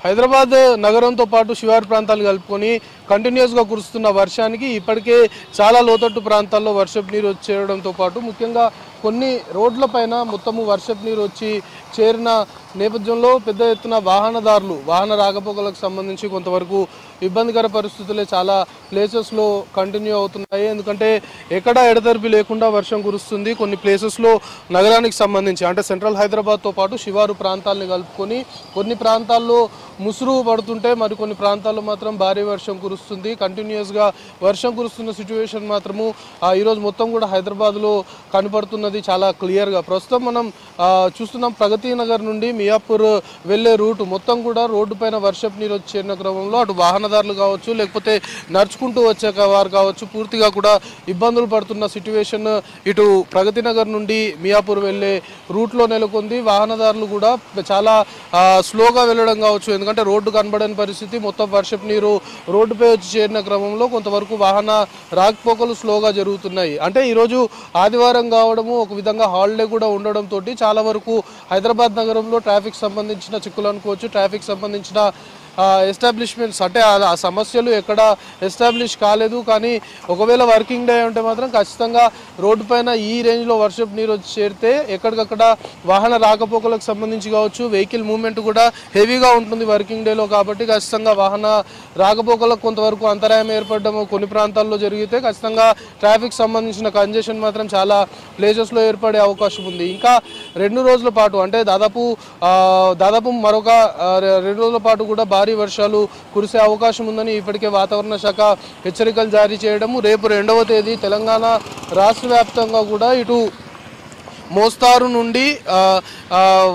హైదరాబాద్ నగరంతో పాటు శివారు ప్రాంతాలు కలుపుకొని కంటిన్యూస్గా కురుస్తున్న వర్షానికి ఇప్పటికే చాలా లోతట్టు ప్రాంతాల్లో వర్షపు నీరు వచ్చి చేరడంతో పాటు ముఖ్యంగా కొన్ని రోడ్లపైన మొత్తము వర్షపు నీరు వచ్చి చేరిన నేపథ్యంలో పెద్ద ఎత్తున వాహన రాకపోకలకు సంబంధించి కొంతవరకు ఇబ్బందికర పరిస్థితులే చాలా ప్లేసెస్లో కంటిన్యూ అవుతున్నాయి. ఎందుకంటే ఎక్కడ ఎడతెరిపి లేకుండా వర్షం కురుస్తుంది. కొన్ని ప్లేసెస్లో నగరానికి సంబంధించి అంటే సెంట్రల్ హైదరాబాద్తో పాటు శివారు ప్రాంతాలని కలుపుకొని కొన్ని ప్రాంతాల్లో ముసురు పడుతుంటే మరికొన్ని ప్రాంతాల్లో మాత్రం భారీ వర్షం కురుస్తుంది. కంటిన్యూస్గా వర్షం కురుస్తున్న సిచ్యువేషన్ మాత్రము ఈరోజు మొత్తం కూడా హైదరాబాద్లో కనపడుతున్నది చాలా క్లియర్గా. ప్రస్తుతం మనం చూస్తున్నాం ప్రగతి నగర్ నుండి మియాపూర్ వెళ్ళే రూట్ మొత్తం కూడా రోడ్డు పైన వర్షపు నీరు వచ్చి చేరిన క్రమంలో అటు వాహనదారులు కావచ్చు లేకపోతే నడుచుకుంటూ వచ్చే వారు కావచ్చు పూర్తిగా కూడా ఇబ్బందులు పడుతున్న సిచ్యువేషన్ ఇటు ప్రగతి నగర్ నుండి మియాపూర్ వెళ్ళే రూట్లో నెలకొంది. వాహనదారులు కూడా చాలా స్లోగా వెళ్ళడం కావచ్చు, ఎందుకంటే రోడ్డు కనబడని పరిస్థితి. మొత్తం వర్షపు నీరు రోడ్డుపై వచ్చి చేరిన క్రమంలో కొంతవరకు వాహన రాకపోకలు స్లోగా జరుగుతున్నాయి. అంటే ఈరోజు ఆదివారం కావడము ఒక విధంగా హాలిడే కూడా ఉండడంతో చాలా వరకు హైదరాబాద్ నగరంలో ట్రాఫిక్ సంబంధించిన చిక్కులు అనుకోవచ్చు, ట్రాఫిక్ సంబంధించిన ఎస్టాబ్లిష్మెంట్స్ అంటే ఆ సమస్యలు ఎక్కడ ఎస్టాబ్లిష్ కాలేదు. కానీ ఒకవేళ వర్కింగ్ డే ఉంటే మాత్రం ఖచ్చితంగా రోడ్డు పైన ఈ రేంజ్లో వర్షపు నీరు వచ్చి చేరితే ఎక్కడికక్కడ వాహన రాకపోకలకు సంబంధించి కావచ్చు వెహికల్ మూవ్మెంట్ కూడా హెవీగా ఉంటుంది వర్కింగ్ డేలో. కాబట్టి ఖచ్చితంగా వాహన రాకపోకలకు కొంతవరకు అంతరాయం ఏర్పడడం కొన్ని ప్రాంతాల్లో జరిగితే ఖచ్చితంగా ట్రాఫిక్ సంబంధించిన కంజెషన్ మాత్రం చాలా ప్లేసెస్లో ఏర్పడే అవకాశం ఉంది. ఇంకా 2 రోజుల పాటు అంటే దాదాపు మరొక 2 రోజుల పాటు కూడా భారీ వర్షాలు కురిసే అవకాశం ఉందని ఇప్పటికే వాతావరణ శాఖ హెచ్చరికలు జారీ చేయడము. రేపు 2వ తేదీ తెలంగాణ రాష్ట్ర వ్యాప్తంగా కూడా ఇటు మోస్తారు నుండి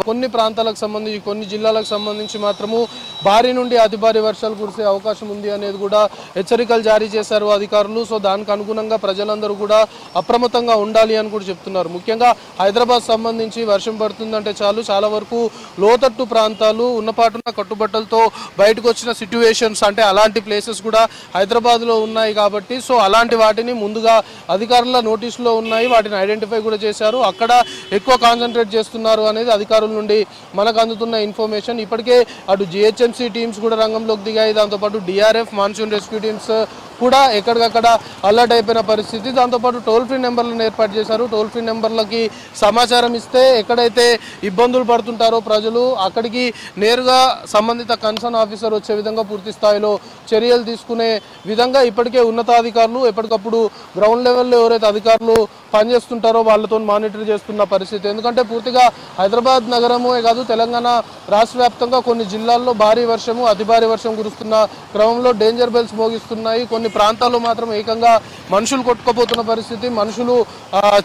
కొన్ని ప్రాంతాలకు సంబంధించి కొన్ని జిల్లాలకు సంబంధించి మాత్రము భారీ నుండి అతి భారీ వర్షాలు కురిసే అవకాశం ఉంది అనేది కూడా హెచ్చరికలు జారీ చేశారు అధికారులు. సో దానికి అనుగుణంగా ప్రజలందరూ కూడా అప్రమత్తంగా ఉండాలి అని కూడా చెప్తున్నారు. ముఖ్యంగా హైదరాబాద్ సంబంధించి వర్షం పడుతుందంటే చాలా వరకు లోతట్టు ప్రాంతాలు ఉన్నపాటున కట్టుబట్టలతో బయటకు వచ్చిన సిట్యువేషన్స్ అంటే అలాంటి ప్లేసెస్ కూడా హైదరాబాద్లో ఉన్నాయి. కాబట్టి సో అలాంటి వాటిని ముందుగా అధికారుల నోటీసులో ఉన్నాయి, వాటిని ఐడెంటిఫై కూడా చేశారు. అక్కడ ఎక్కువ కాన్సన్ట్రేట్ చేస్తున్నారు అనేది అధికారుల నుండి మనకు అందుతున్న ఇన్ఫర్మేషన్. ఇప్పటికే అటు జిహెచ్ఎంసీ టీమ్స్ కూడా రంగంలోకి దిగాయి, దాంతోపాటు డిఆర్ఎఫ్ మాన్సూన్ రెస్క్యూ టీమ్స్ కూడా ఎక్కడికక్కడ అలర్ట్ అయిపోయిన పరిస్థితి. దాంతోపాటు టోల్ ఫ్రీ నెంబర్లను ఏర్పాటు చేశారు. టోల్ ఫ్రీ నెంబర్లకి సమాచారం ఇస్తే ఎక్కడైతే ఇబ్బందులు పడుతుంటారో ప్రజలు అక్కడికి నేరుగా సంబంధిత కన్సర్న్ ఆఫీసర్ వచ్చే విధంగా పూర్తి స్థాయిలో చర్యలు తీసుకునే విధంగా ఇప్పటికే ఉన్నతాధికారులు ఎప్పటికప్పుడు గ్రౌండ్ లెవెల్లో ఎవరైతే అధికారులు పనిచేస్తుంటారో వాళ్ళతో మానిటర్ చేస్తున్న పరిస్థితి. ఎందుకంటే పూర్తిగా హైదరాబాద్ నగరమే కాదు తెలంగాణ రాష్ట్ర వ్యాప్తంగా కొన్ని జిల్లాల్లో భారీ వర్షము అతి భారీ వర్షం కురుస్తున్న క్రమంలో డేంజర్ బెల్స్ మోగిస్తున్నాయి. కొన్ని ప్రాంతాల్లో మాత్రం ఏకంగా మనుషులు కొట్టుకుపోతున్న పరిస్థితి, మనుషులు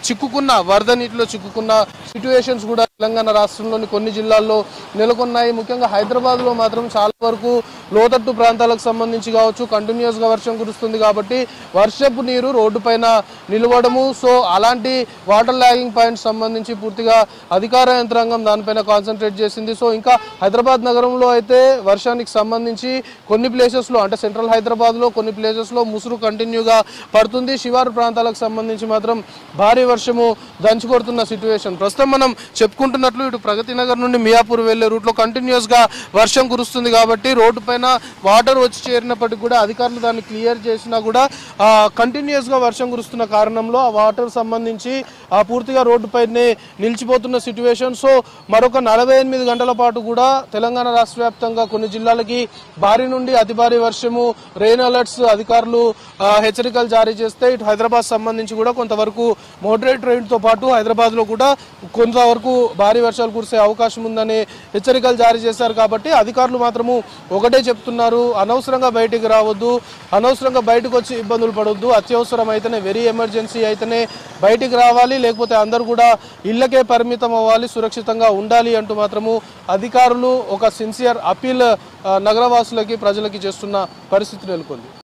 చిక్కుకున్న వరద నీటిలో చిక్కుకున్న సిట్యువేషన్స్ కూడా తెలంగాణ రాష్ట్రంలోని కొన్ని జిల్లాల్లో నెలకొన్నాయి. ముఖ్యంగా హైదరాబాద్లో మాత్రం చాలా వరకు లోతట్టు ప్రాంతాలకు సంబంధించి కావచ్చు కంటిన్యూస్గా వర్షం కురుస్తుంది. కాబట్టి వర్షపు నీరు రోడ్డు పైన నిలవడము, సో అలాంటి వాటర్ ల్యాగింగ్ పాయింట్స్ సంబంధించి పూర్తిగా అధికార యంత్రాంగం దానిపైన కాన్సన్ట్రేట్ చేసింది. సో ఇంకా హైదరాబాద్ నగరంలో అయితే వర్షానికి సంబంధించి కొన్ని ప్లేసెస్లో అంటే సెంట్రల్ హైదరాబాద్లో కొన్ని ప్లేసెస్లో ముసురు కంటిన్యూగా పడుతుంది. శివారు ప్రాంతాలకు సంబంధించి మాత్రం భారీ వర్షము దంచుకొడుతున్న సిచ్యువేషన్. ప్రస్తుతం మనం చెప్పుకుంటున్నట్లు ఇటు ప్రగతి నగర్ నుండి మియాపూర్ వెళ్లే రూట్లో కంటిన్యూస్గా వర్షం కురుస్తుంది. కాబట్టి రోడ్డు పైన వాటర్ వచ్చి చేరినప్పటికీ కూడా అధికారులు దాన్ని క్లియర్ చేసినా కూడా కంటిన్యూస్గా వర్షం కురుస్తున్న కారణంలో ఆ వాటర్ సంబంధించి పూర్తిగా రోడ్డుపైనే నిలిచిపోతున్న సిచ్యువేషన్. సో మరొక 48 గంటల పాటు కూడా తెలంగాణ రాష్ట్ర వ్యాప్తంగా కొన్ని జిల్లాలకి భారీ నుండి అతి భారీ వర్షము రెయిన్ అలర్ట్స్ అధికారులు హెచ్చరికలు జారీ చేస్తే ఇటు హైదరాబాద్ సంబంధించి కూడా కొంతవరకు మోడరేట్ రైన్తో పాటు హైదరాబాద్లో కూడా కొంతవరకు భారీ వర్షాలు కురిసే అవకాశం ఉందని హెచ్చరికలు జారీ చేశారు. కాబట్టి అధికారులు మాత్రము ఒకటే చెప్తున్నారు, అనవసరంగా బయటికి రావద్దు, అనవసరంగా బయటకు వచ్చి ఇబ్బందులు పడవద్దు, అత్యవసరం అయితేనే వెరీ ఎమర్జెన్సీ అయితేనే బయటికి రావాలి, లేకపోతే అందరూ కూడా ఇళ్లకే పరిమితం అవ్వాలి, సురక్షితంగా ఉండాలి అంటూ మాత్రము అధికారులు ఒక సిన్సియర్ అపీల్ నగరవాసులకి ప్రజలకి చేస్తున్న పరిస్థితి నెలకొంది.